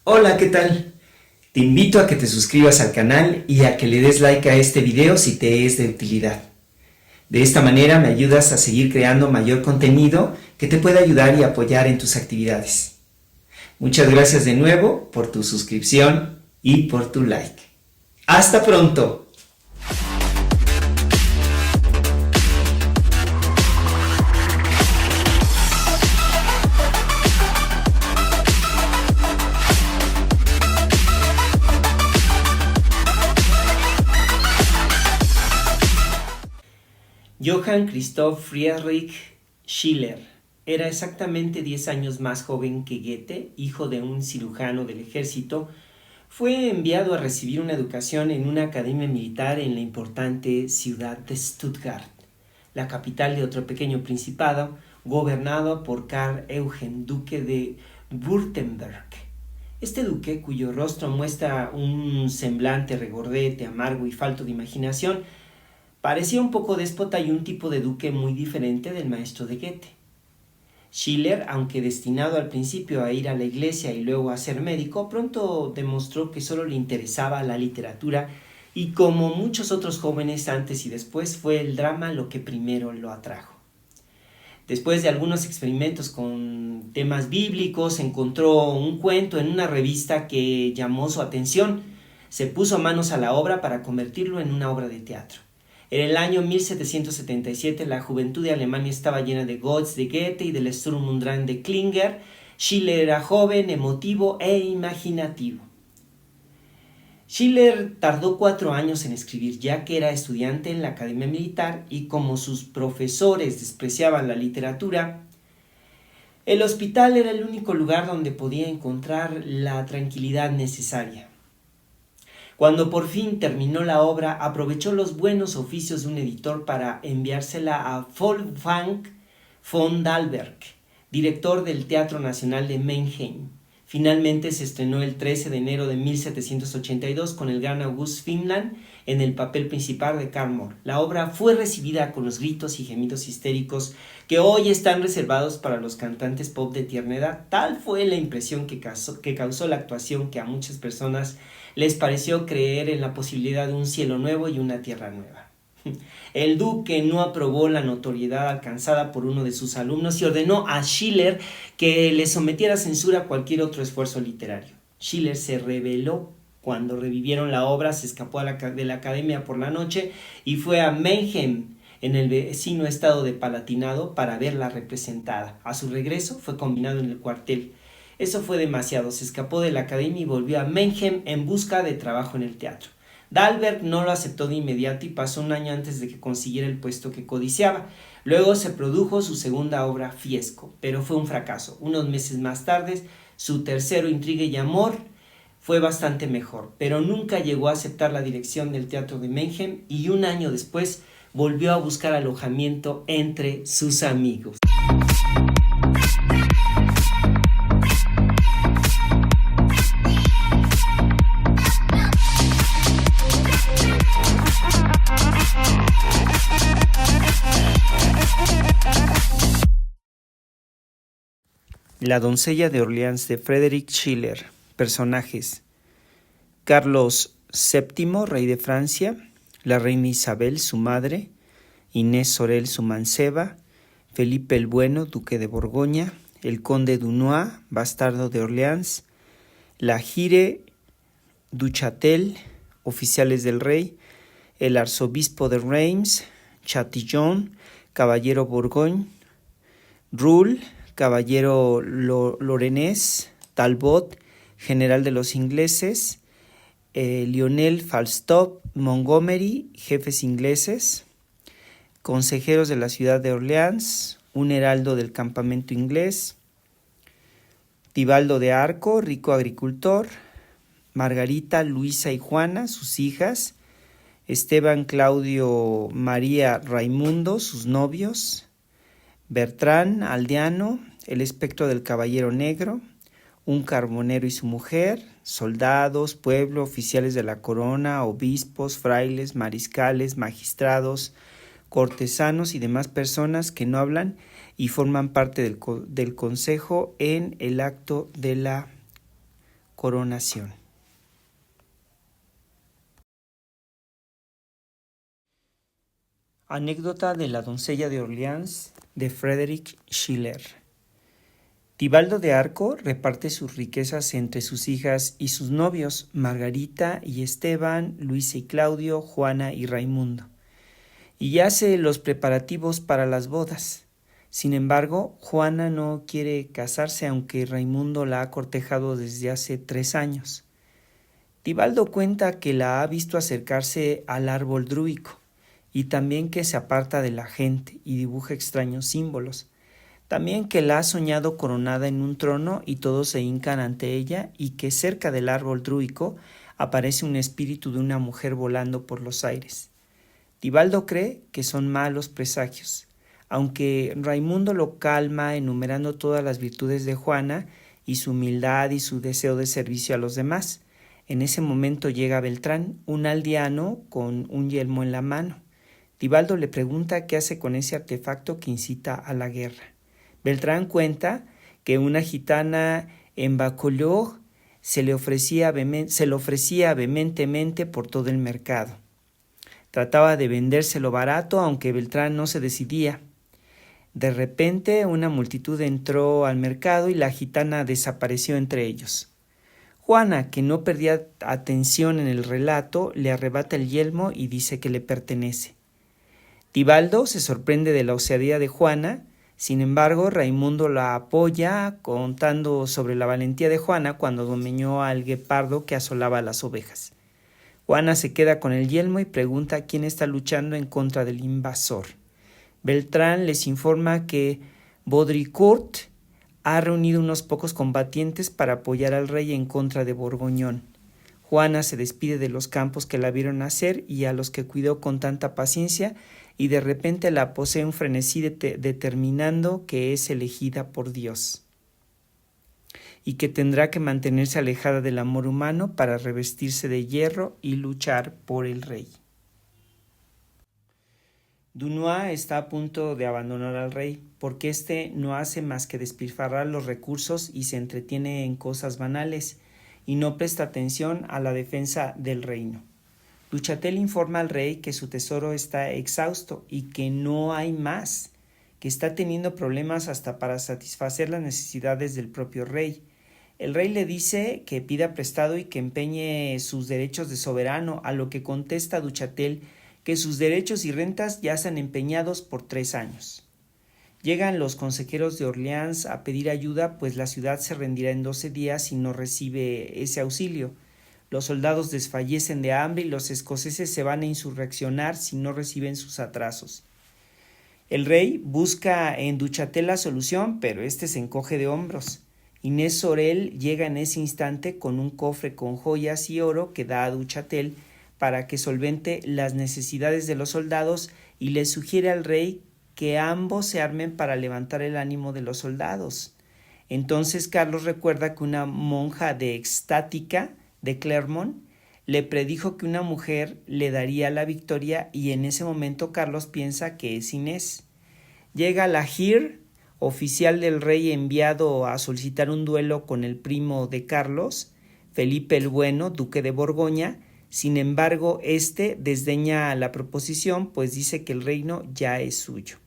Hola, ¿qué tal? Te invito a que te suscribas al canal y a que le des like a este video si te es de utilidad. De esta manera me ayudas a seguir creando mayor contenido que te pueda ayudar y apoyar en tus actividades. Muchas gracias de nuevo por tu suscripción y por tu like. ¡Hasta pronto! Johann Christoph Friedrich Schiller era exactamente 10 años más joven que Goethe, hijo de un cirujano del ejército. Fue enviado a recibir una educación en una academia militar en la importante ciudad de Stuttgart, la capital de otro pequeño principado, gobernado por Karl Eugen, duque de Württemberg. Este duque, cuyo rostro muestra un semblante regordete, amargo y falto de imaginación, parecía un poco déspota y un tipo de duque muy diferente del maestro de Goethe. Schiller, aunque destinado al principio a ir a la iglesia y luego a ser médico, pronto demostró que solo le interesaba la literatura y, como muchos otros jóvenes antes y después, fue el drama lo que primero lo atrajo. Después de algunos experimentos con temas bíblicos, encontró un cuento en una revista que llamó su atención. Se puso manos a la obra para convertirlo en una obra de teatro. En el año 1777 la juventud de Alemania estaba llena de Goethe, de Goethe y del Sturm und Drang de Klinger. Schiller era joven, emotivo e imaginativo. Schiller tardó 4 años en escribir, ya que era estudiante en la Academia Militar y como sus profesores despreciaban la literatura, el hospital era el único lugar donde podía encontrar la tranquilidad necesaria. Cuando por fin terminó la obra, aprovechó los buenos oficios de un editor para enviársela a Wolfgang von Dalberg, director del Teatro Nacional de Mannheim. Finalmente se estrenó el 13 de enero de 1782 con el gran August Finnland en el papel principal de Karl Moor. La obra fue recibida con los gritos y gemidos histéricos que hoy están reservados para los cantantes pop de tierna edad. Tal fue la impresión que causó la actuación que a muchas personas les pareció creer en la posibilidad de un cielo nuevo y una tierra nueva. El duque no aprobó la notoriedad alcanzada por uno de sus alumnos y ordenó a Schiller que le sometiera a censura cualquier otro esfuerzo literario. Schiller se rebeló. Cuando revivieron la obra, se escapó de la academia por la noche y fue a Mannheim, en el vecino estado de Palatinado, para verla representada. A su regreso fue combinado en el cuartel. Eso fue demasiado, se escapó de la academia y volvió a Mannheim en busca de trabajo en el teatro. Dalberg no lo aceptó de inmediato y pasó 1 año antes de que consiguiera el puesto que codiciaba. Luego se produjo su segunda obra, Fiesco, pero fue un fracaso. Unos meses más tarde, su tercero, Intriga y Amor, fue bastante mejor, pero nunca llegó a aceptar la dirección del teatro de Mannheim y 1 año después volvió a buscar alojamiento entre sus amigos. La doncella de Orleans de Friedrich Schiller. Personajes: Carlos VII, rey de Francia; la reina Isabel, su madre; Inés Sorel, su manceba; Felipe el Bueno, duque de Borgoña; el conde Dunois, bastardo de Orleans; la Gire du Châtel, oficiales del rey; el arzobispo de Reims; Chatillon, caballero Borgoñ; Ruhl, caballero lorenés; Talbot, general de los ingleses; Lionel Falstop, Montgomery, jefes ingleses; consejeros de la ciudad de Orleans; un heraldo del campamento inglés; Tibaldo de Arco, rico agricultor; Margarita, Luisa y Juana, sus hijas; Esteban, Claudio, María, Raimundo, sus novios; Bertrán, aldeano; el espectro del caballero negro; un carbonero y su mujer; soldados, pueblo, oficiales de la corona, obispos, frailes, mariscales, magistrados, cortesanos y demás personas que no hablan y forman parte del consejo en el acto de la coronación. Anécdota de la doncella de Orleans de Friedrich Schiller. Tibaldo de Arco reparte sus riquezas entre sus hijas y sus novios, Margarita y Esteban, Luisa y Claudio, Juana y Raimundo, y hace los preparativos para las bodas. Sin embargo, Juana no quiere casarse, aunque Raimundo la ha cortejado desde hace 3 años. Tibaldo cuenta que la ha visto acercarse al árbol drúico, y también que se aparta de la gente y dibuja extraños símbolos. También que la ha soñado coronada en un trono y todos se hincan ante ella, y que cerca del árbol drúico aparece un espíritu de una mujer volando por los aires. Tibaldo cree que son malos presagios, aunque Raimundo lo calma enumerando todas las virtudes de Juana y su humildad y su deseo de servicio a los demás. En ese momento llega Beltrán, un aldeano con un yelmo en la mano. Tibaldo le pregunta qué hace con ese artefacto que incita a la guerra. Beltrán cuenta que una gitana en Bacolod se lo ofrecía vehementemente por todo el mercado. Trataba de vendérselo barato, aunque Beltrán no se decidía. De repente, una multitud entró al mercado y la gitana desapareció entre ellos. Juana, que no perdía atención en el relato, le arrebata el yelmo y dice que le pertenece. Tibaldo se sorprende de la osadía de Juana. Sin embargo, Raimundo la apoya, contando sobre la valentía de Juana cuando domeñó al guepardo que asolaba a las ovejas. Juana se queda con el yelmo y pregunta quién está luchando en contra del invasor. Beltrán les informa que Baudricourt ha reunido unos pocos combatientes para apoyar al rey en contra de Borgoñón. Juana se despide de los campos que la vieron nacer y a los que cuidó con tanta paciencia, y de repente la posee un frenesí determinando que es elegida por Dios y que tendrá que mantenerse alejada del amor humano para revestirse de hierro y luchar por el rey. Dunois está a punto de abandonar al rey, porque éste no hace más que despilfarrar los recursos y se entretiene en cosas banales, y no presta atención a la defensa del reino. Duchatel informa al rey que su tesoro está exhausto y que no hay más, que está teniendo problemas hasta para satisfacer las necesidades del propio rey. El rey le dice que pida prestado y que empeñe sus derechos de soberano, a lo que contesta Duchatel que sus derechos y rentas ya están empeñados por 3 años. Llegan los consejeros de Orleans a pedir ayuda, pues la ciudad se rendirá en 12 días si no recibe ese auxilio. Los soldados desfallecen de hambre y los escoceses se van a insurreccionar si no reciben sus atrasos. El rey busca en Duchatel la solución, pero este se encoge de hombros. Inés Sorel llega en ese instante con un cofre con joyas y oro que da a Duchatel para que solvente las necesidades de los soldados, y le sugiere al rey que ambos se armen para levantar el ánimo de los soldados. Entonces Carlos recuerda que una monja de Extática de Clermont le predijo que una mujer le daría la victoria, y en ese momento Carlos piensa que es Inés. Llega La Hire, oficial del rey enviado a solicitar un duelo con el primo de Carlos, Felipe el Bueno, duque de Borgoña. Sin embargo, este desdeña la proposición, pues dice que el reino ya es suyo.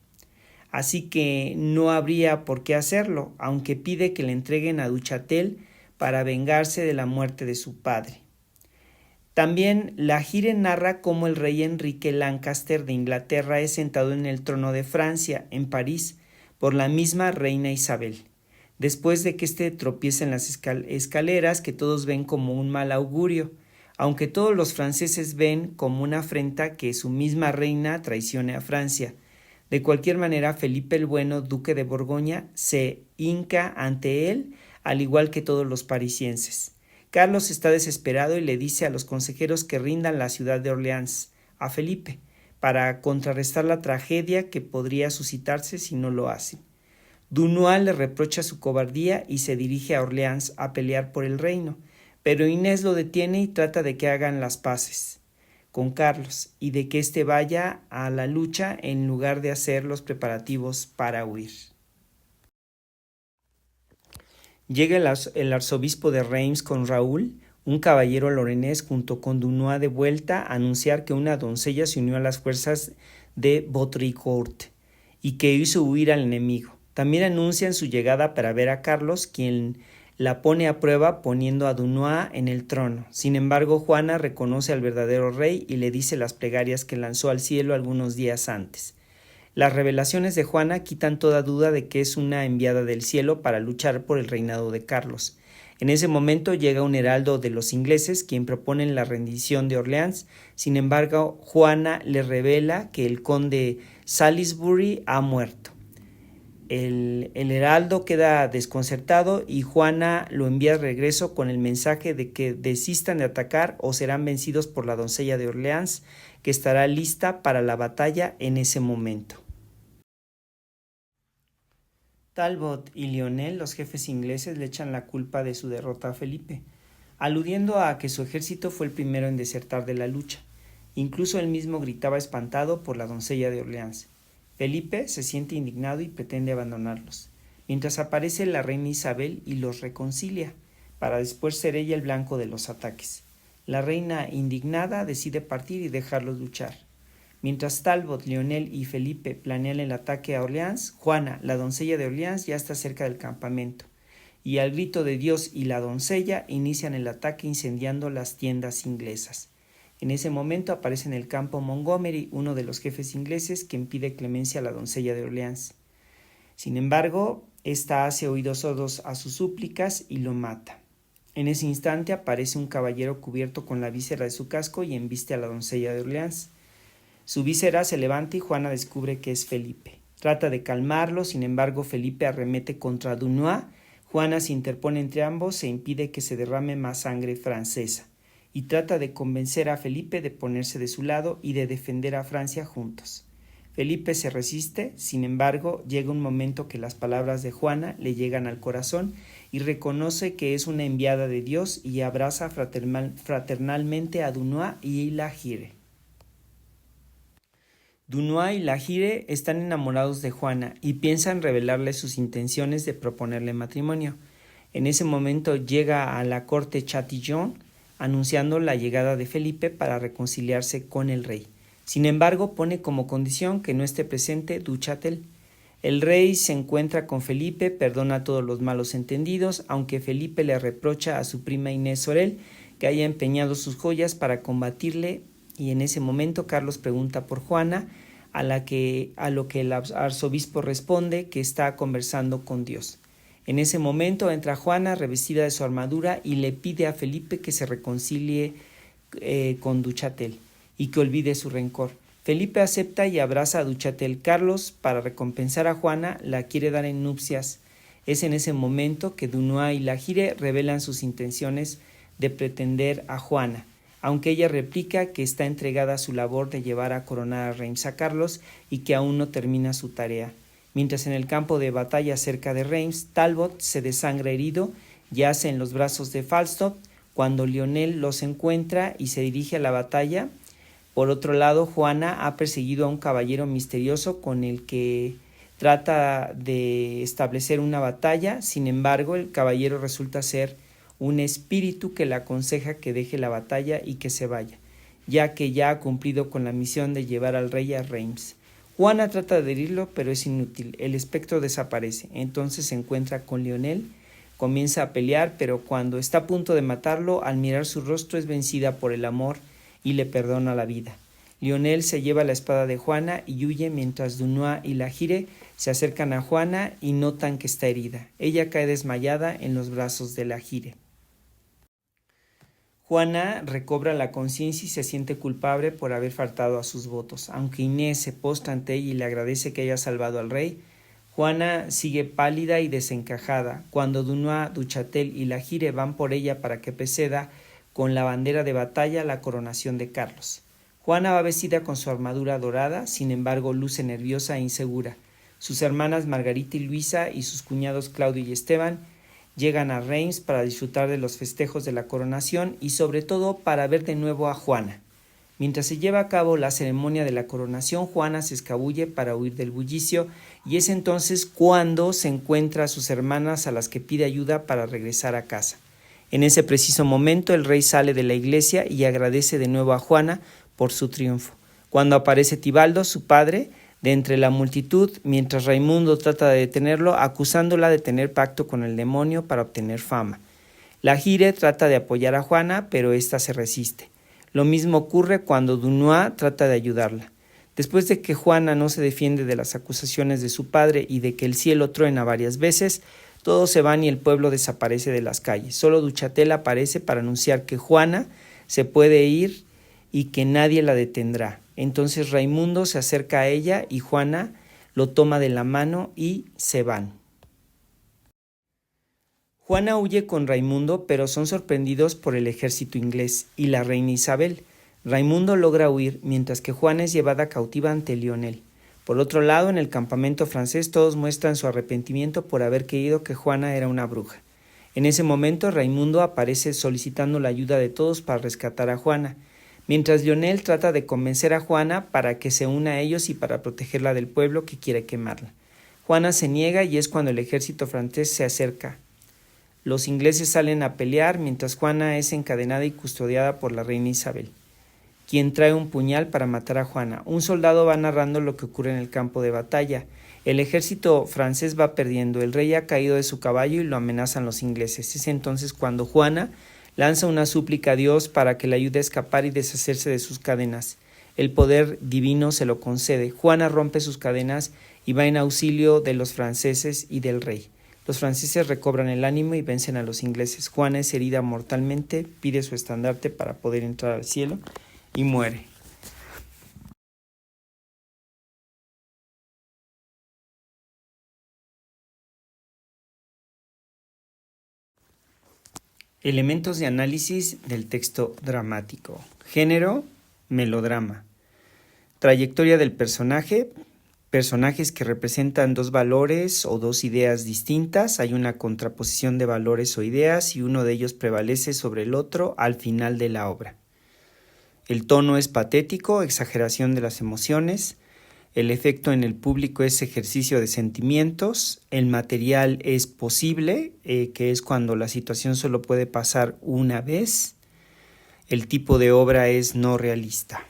Así que no habría por qué hacerlo, aunque pide que le entreguen a Duchatel para vengarse de la muerte de su padre. También La Hire narra cómo el rey Enrique Lancaster de Inglaterra es sentado en el trono de Francia, en París, por la misma reina Isabel, después de que éste tropieza en las escaleras, que todos ven como un mal augurio, aunque todos los franceses ven como una afrenta que su misma reina traicione a Francia. De cualquier manera, Felipe el Bueno, duque de Borgoña, se hinca ante él, al igual que todos los parisienses. Carlos está desesperado y le dice a los consejeros que rindan la ciudad de Orleans a Felipe, para contrarrestar la tragedia que podría suscitarse si no lo hacen. Dunois le reprocha su cobardía y se dirige a Orleans a pelear por el reino, pero Inés lo detiene y trata de que hagan las paces con Carlos y de que éste vaya a la lucha en lugar de hacer los preparativos para huir. Llega el arzobispo de Reims con Raúl, un caballero lorenés, junto con Dunois de vuelta a anunciar que una doncella se unió a las fuerzas de Baudricourt y que hizo huir al enemigo. También anuncian su llegada para ver a Carlos, quien la pone a prueba poniendo a Dunois en el trono. Sin embargo, Juana reconoce al verdadero rey y le dice las plegarias que lanzó al cielo algunos días antes. Las revelaciones de Juana quitan toda duda de que es una enviada del cielo para luchar por el reinado de Carlos. En ese momento llega un heraldo de los ingleses, quien propone la rendición de Orleans. Sin embargo, Juana le revela que el conde Salisbury ha muerto. El heraldo queda desconcertado y Juana lo envía de regreso con el mensaje de que desistan de atacar o serán vencidos por la doncella de Orleans, que estará lista para la batalla en ese momento. Talbot y Lionel, los jefes ingleses, le echan la culpa de su derrota a Felipe, aludiendo a que su ejército fue el primero en desertar de la lucha. Incluso él mismo gritaba espantado por la doncella de Orleans. Felipe se siente indignado y pretende abandonarlos, mientras aparece la reina Isabel y los reconcilia, para después ser ella el blanco de los ataques. La reina, indignada, decide partir y dejarlos luchar. Mientras Talbot, Lionel y Felipe planean el ataque a Orleans, Juana, la doncella de Orleans, ya está cerca del campamento, y al grito de Dios y la doncella inician el ataque incendiando las tiendas inglesas. En ese momento aparece en el campo Montgomery, uno de los jefes ingleses, quien pide clemencia a la doncella de Orleans. Sin embargo, ésta hace oídos sordos a sus súplicas y lo mata. En ese instante aparece un caballero cubierto con la víscera de su casco y embiste a la doncella de Orleans. Su víscera se levanta y Juana descubre que es Felipe. Trata de calmarlo, sin embargo Felipe arremete contra Dunois. Juana se interpone entre ambos e impide que se derrame más sangre francesa, y trata de convencer a Felipe de ponerse de su lado y de defender a Francia juntos. Felipe se resiste, sin embargo, llega un momento que las palabras de Juana le llegan al corazón y reconoce que es una enviada de Dios y abraza fraternalmente a Dunois y La Hire. Dunois y La Hire están enamorados de Juana y piensan revelarle sus intenciones de proponerle matrimonio. En ese momento llega a la corte Chatillon, anunciando la llegada de Felipe para reconciliarse con el rey. Sin embargo, pone como condición que no esté presente Duchatel. El rey se encuentra con Felipe, perdona todos los malos entendidos, aunque Felipe le reprocha a su prima Inés Sorel que haya empeñado sus joyas para combatirle, y en ese momento Carlos pregunta por Juana, a lo que el arzobispo responde que está conversando con Dios. En ese momento entra Juana revestida de su armadura y le pide a Felipe que se reconcilie con Duchatel y que olvide su rencor. Felipe acepta y abraza a Duchatel. Carlos, para recompensar a Juana, la quiere dar en nupcias. Es en ese momento que Dunois y La Hire revelan sus intenciones de pretender a Juana, aunque ella replica que está entregada a su labor de llevar a coronar a Reims a Carlos y que aún no termina su tarea. Mientras en el campo de batalla cerca de Reims, Talbot se desangra herido, yace en los brazos de Falstaff cuando Lionel los encuentra y se dirige a la batalla. Por otro lado, Juana ha perseguido a un caballero misterioso con el que trata de establecer una batalla. Sin embargo, el caballero resulta ser un espíritu que le aconseja que deje la batalla y que se vaya, ya que ya ha cumplido con la misión de llevar al rey a Reims. Juana trata de herirlo, pero es inútil. El espectro desaparece. Entonces se encuentra con Lionel, comienza a pelear, pero cuando está a punto de matarlo, al mirar su rostro es vencida por el amor y le perdona la vida. Lionel se lleva la espada de Juana y huye mientras Dunois y La Hire se acercan a Juana y notan que está herida. Ella cae desmayada en los brazos de La Hire. Juana recobra la conciencia y se siente culpable por haber faltado a sus votos. Aunque Inés se postra ante ella y le agradece que haya salvado al rey, Juana sigue pálida y desencajada. Cuando Dunois, Duchatel y La Hire van por ella para que preceda con la bandera de batalla la coronación de Carlos. Juana va vestida con su armadura dorada, sin embargo luce nerviosa e insegura. Sus hermanas Margarita y Luisa y sus cuñados Claudio y Esteban llegan a Reims para disfrutar de los festejos de la coronación y sobre todo para ver de nuevo a Juana. Mientras se lleva a cabo la ceremonia de la coronación, Juana se escabulle para huir del bullicio y es entonces cuando se encuentra a sus hermanas a las que pide ayuda para regresar a casa. En ese preciso momento el rey sale de la iglesia y agradece de nuevo a Juana por su triunfo. Cuando aparece Tibaldo, su padre, de entre la multitud, mientras Raimundo trata de detenerlo, acusándola de tener pacto con el demonio para obtener fama. La Gire trata de apoyar a Juana, pero ésta se resiste. Lo mismo ocurre cuando Dunois trata de ayudarla. Después de que Juana no se defiende de las acusaciones de su padre y de que el cielo truena varias veces, todos se van y el pueblo desaparece de las calles. Solo Duchatel aparece para anunciar que Juana se puede ir y que nadie la detendrá. Entonces Raimundo se acerca a ella y Juana lo toma de la mano y se van. Juana huye con Raimundo, pero son sorprendidos por el ejército inglés y la reina Isabel. Raimundo logra huir, mientras que Juana es llevada cautiva ante Lionel. Por otro lado, en el campamento francés todos muestran su arrepentimiento por haber creído que Juana era una bruja. En ese momento Raimundo aparece solicitando la ayuda de todos para rescatar a Juana, mientras Lionel trata de convencer a Juana para que se una a ellos y para protegerla del pueblo que quiere quemarla. Juana se niega y es cuando el ejército francés se acerca. Los ingleses salen a pelear mientras Juana es encadenada y custodiada por la reina Isabel, quien trae un puñal para matar a Juana. Un soldado va narrando lo que ocurre en el campo de batalla. El ejército francés va perdiendo, el rey ha caído de su caballo y lo amenazan los ingleses. Es entonces cuando Juana lanza una súplica a Dios para que le ayude a escapar y deshacerse de sus cadenas. El poder divino se lo concede. Juana rompe sus cadenas y va en auxilio de los franceses y del rey. Los franceses recobran el ánimo y vencen a los ingleses. Juana es herida mortalmente, pide su estandarte para poder entrar al cielo y muere. Elementos de análisis del texto dramático. Género, melodrama. Trayectoria del personaje. Personajes que representan dos valores o dos ideas distintas. Hay una contraposición de valores o ideas y uno de ellos prevalece sobre el otro al final de la obra. El tono es patético, exageración de las emociones. El efecto en el público es ejercicio de sentimientos. El material es posible, que es cuando la situación solo puede pasar una vez. El tipo de obra es no realista.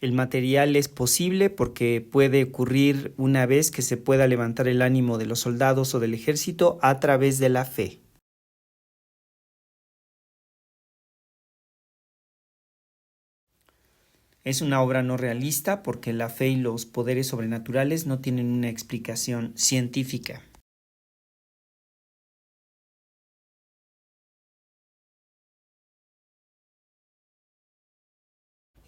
El material es posible porque puede ocurrir una vez que se pueda levantar el ánimo de los soldados o del ejército a través de la fe. Es una obra no realista porque la fe y los poderes sobrenaturales no tienen una explicación científica.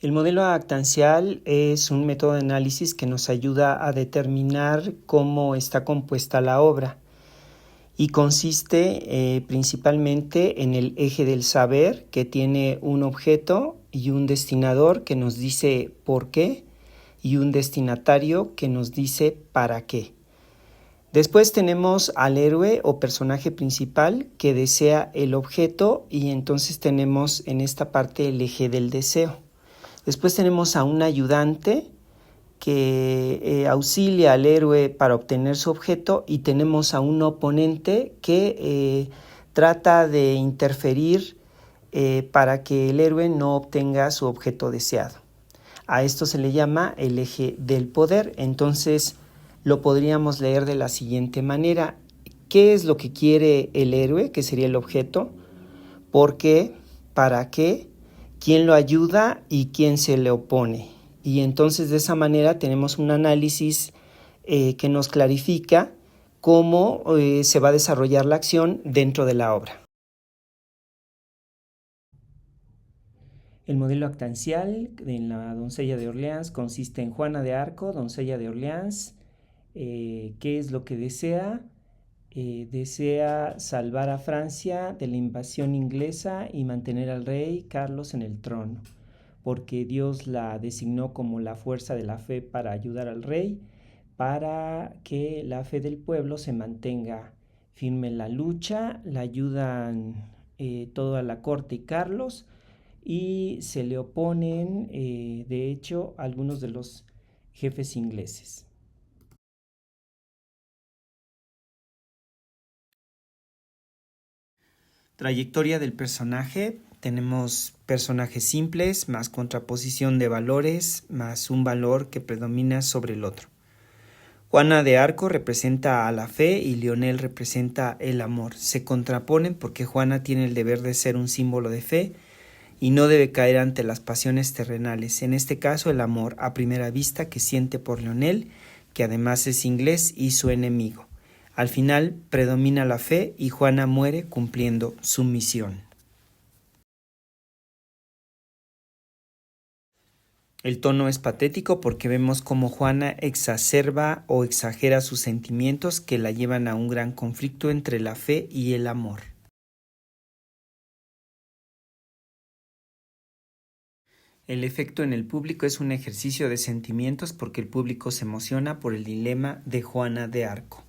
El modelo actancial es un método de análisis que nos ayuda a determinar cómo está compuesta la obra y consiste principalmente en el eje del saber, que tiene un objeto y un destinador que nos dice por qué y un destinatario que nos dice para qué. Después tenemos al héroe o personaje principal que desea el objeto y entonces tenemos en esta parte el eje del deseo. Después tenemos a un ayudante que auxilia al héroe para obtener su objeto y tenemos a un oponente que trata de interferir para que el héroe no obtenga su objeto deseado. A esto se le llama el eje del poder. Entonces lo podríamos leer de la siguiente manera. ¿Qué es lo que quiere el héroe, que sería el objeto? ¿Por qué? ¿Para qué? ¿Quién lo ayuda y quién se le opone? Y entonces de esa manera tenemos un análisis que nos clarifica cómo se va a desarrollar la acción dentro de la obra. El modelo actancial en la doncella de Orleans consiste en Juana de Arco, doncella de Orleans. ¿Qué es lo que desea? Desea salvar a Francia de la invasión inglesa y mantener al rey Carlos en el trono, porque Dios la designó como la fuerza de la fe para ayudar al rey, para que la fe del pueblo se mantenga firme en la lucha. La ayudan toda la corte y Carlos, y se le oponen, de hecho, algunos de los jefes ingleses. Trayectoria del personaje. Tenemos personajes simples, más contraposición de valores, más un valor que predomina sobre el otro. Juana de Arco representa a la fe y Lionel representa el amor. Se contraponen porque Juana tiene el deber de ser un símbolo de fe y no debe caer ante las pasiones terrenales. En este caso, el amor a primera vista que siente por Lionel, que además es inglés y su enemigo. Al final predomina la fe y Juana muere cumpliendo su misión. El tono es patético porque vemos cómo Juana exacerba o exagera sus sentimientos que la llevan a un gran conflicto entre la fe y el amor. El efecto en el público es un ejercicio de sentimientos porque el público se emociona por el dilema de Juana de Arco.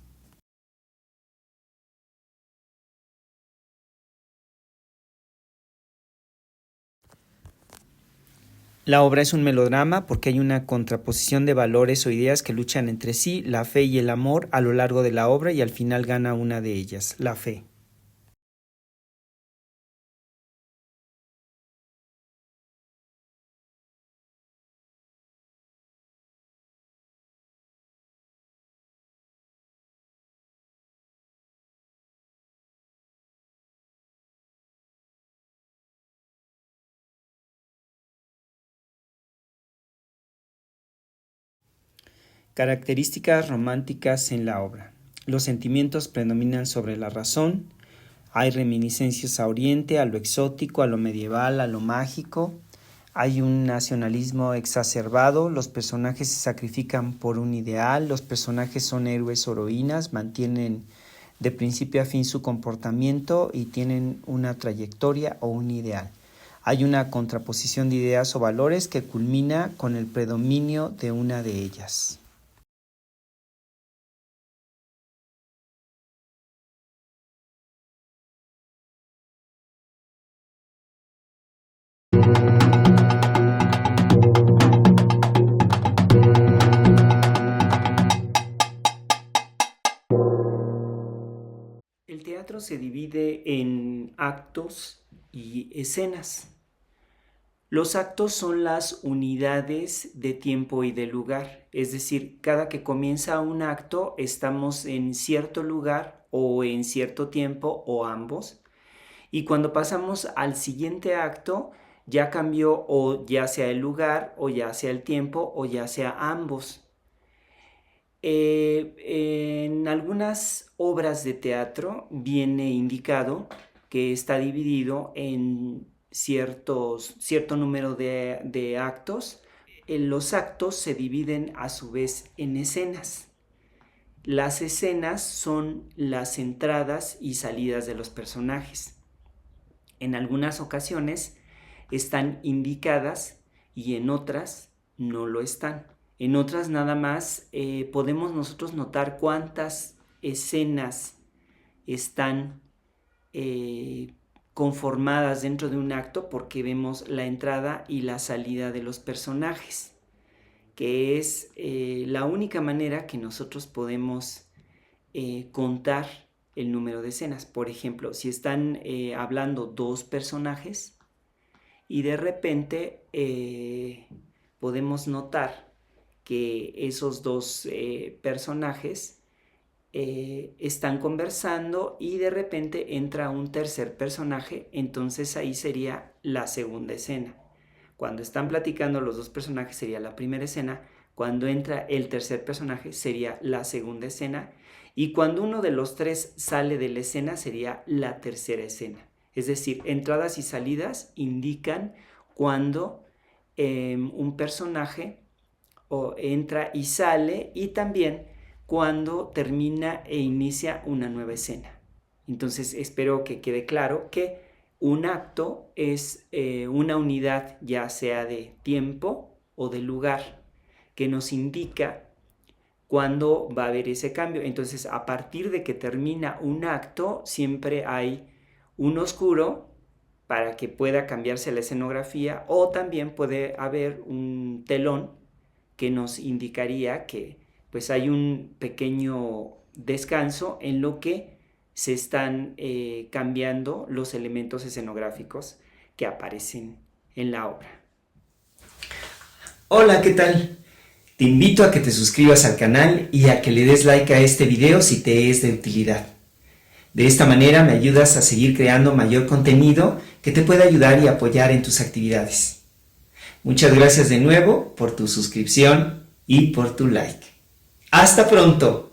La obra es un melodrama porque hay una contraposición de valores o ideas que luchan entre sí, la fe y el amor, a lo largo de la obra, y al final gana una de ellas, la fe. Características románticas en la obra. Los sentimientos predominan sobre la razón. Hay reminiscencias a Oriente, a lo exótico, a lo medieval, a lo mágico. Hay un nacionalismo exacerbado. Los personajes se sacrifican por un ideal. Los personajes son héroes o heroínas. Mantienen de principio a fin su comportamiento y tienen una trayectoria o un ideal. Hay una contraposición de ideas o valores que culmina con el predominio de una de ellas. El teatro se divide en actos y escenas. Los actos son las unidades de tiempo y de lugar, es decir, cada que comienza un acto estamos en cierto lugar o en cierto tiempo o ambos, y cuando pasamos al siguiente acto ya cambió o ya sea el lugar o ya sea el tiempo o ya sea ambos. En algunas obras de teatro viene indicado que está dividido en cierto número de actos. Los actos se dividen a su vez en escenas. Las escenas son las entradas y salidas de los personajes. En algunas ocasiones están indicadas y en otras no lo están. En otras nada más podemos nosotros notar cuántas escenas están conformadas dentro de un acto porque vemos la entrada y la salida de los personajes, que es la única manera que nosotros podemos contar el número de escenas. Por ejemplo, si están hablando dos personajes y de repente podemos notar que esos dos personajes están conversando y de repente entra un tercer personaje, entonces ahí sería la segunda escena. Cuando están platicando los dos personajes sería la primera escena, cuando entra el tercer personaje sería la segunda escena y cuando uno de los tres sale de la escena sería la tercera escena. Es decir, entradas y salidas indican cuando un personaje entra y sale y también cuando termina e inicia una nueva escena. Entonces espero que quede claro que un acto es una unidad ya sea de tiempo o de lugar que nos indica cuándo va a haber ese cambio. Entonces a partir de que termina un acto siempre hay un oscuro para que pueda cambiarse la escenografía, o también puede haber un telón que nos indicaría que pues hay un pequeño descanso en lo que se están cambiando los elementos escenográficos que aparecen en la obra. Hola, ¿qué tal? Te invito a que te suscribas al canal y a que le des like a este video si te es de utilidad. De esta manera me ayudas a seguir creando mayor contenido que te pueda ayudar y apoyar en tus actividades. Muchas gracias de nuevo por tu suscripción y por tu like. ¡Hasta pronto!